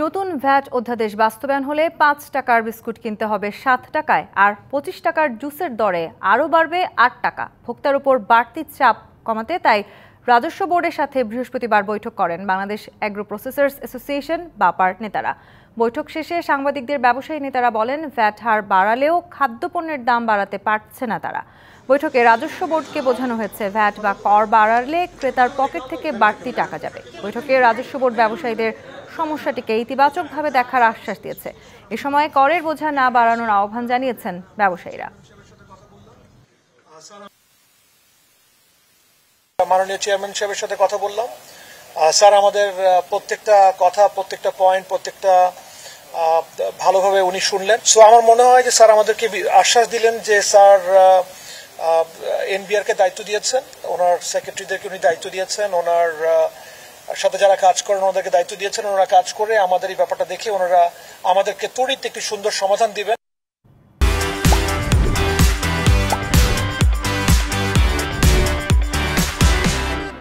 নতুন ভ্যাট অধ্যাদেশ বাস্তবায়ন হলে ৫ টাকার বিস্কুট কিনতে হবে ৭ টাকায়, আর ২৫ টাকার জুসের দরে আরও বাড়বে ৮ টাকা। ভোক্তার উপর বাড়তি চাপ কমাতে তাই রাজস্ব বোর্ডের সাথে বৃহস্পতিবার বৈঠক করেন বাংলাদেশ অ্যাগ্রো প্রসেসর্স অ্যাসোসিয়েশন বাপার নেতারা। বৈঠক শেষে সাংবাদিকদের ব্যবসায়ী নেতারা বলেন, ভ্যাট হার বাড়ালেও খাদ্যপণ্যের দাম বাড়াতে পারছে না তারা। বৈঠকে রাজস্ব বোর্ডকে বোঝানো হয়েছে, ভ্যাট বা কর বাড়ালে ক্রেতার পকেট থেকে বাড়তি টাকা যাবে। বৈঠকে রাজস্ব বোর্ড ব্যবসায়ীদের সমস্যাটিকে ইতিবাচকভাবে দেখার আশ্বাস দিয়েছে। এ সময় করের বোঝা না বাড়ানোর আহ্বান জানিয়েছেন ব্যবসায়ীরা। মাননীয় চেয়ারম্যান সাহেবের সাথে কথা বললাম। স্যার আমাদের প্রত্যেকটা কথা, প্রত্যেকটা পয়েন্ট, প্রত্যেকটা ভালোভাবে উনি শুনলেন। সো আমার মনে হয় যে স্যার আমাদেরকে আশ্বাস দিলেন যে স্যার এনবিআর কে দায়িত্ব দিয়েছেন, ওনার সেক্রেটারিদেরকে উনি দায়িত্ব দিয়েছেন, ওনার সাথে যারা কাজ করেন ওনাদেরকে দায়িত্ব দিয়েছেন। ওনারা কাজ করে আমাদের এই ব্যাপারটা দেখে ওনারা আমাদেরকে তড়িৎ একটি সুন্দর সমাধান দিবেন।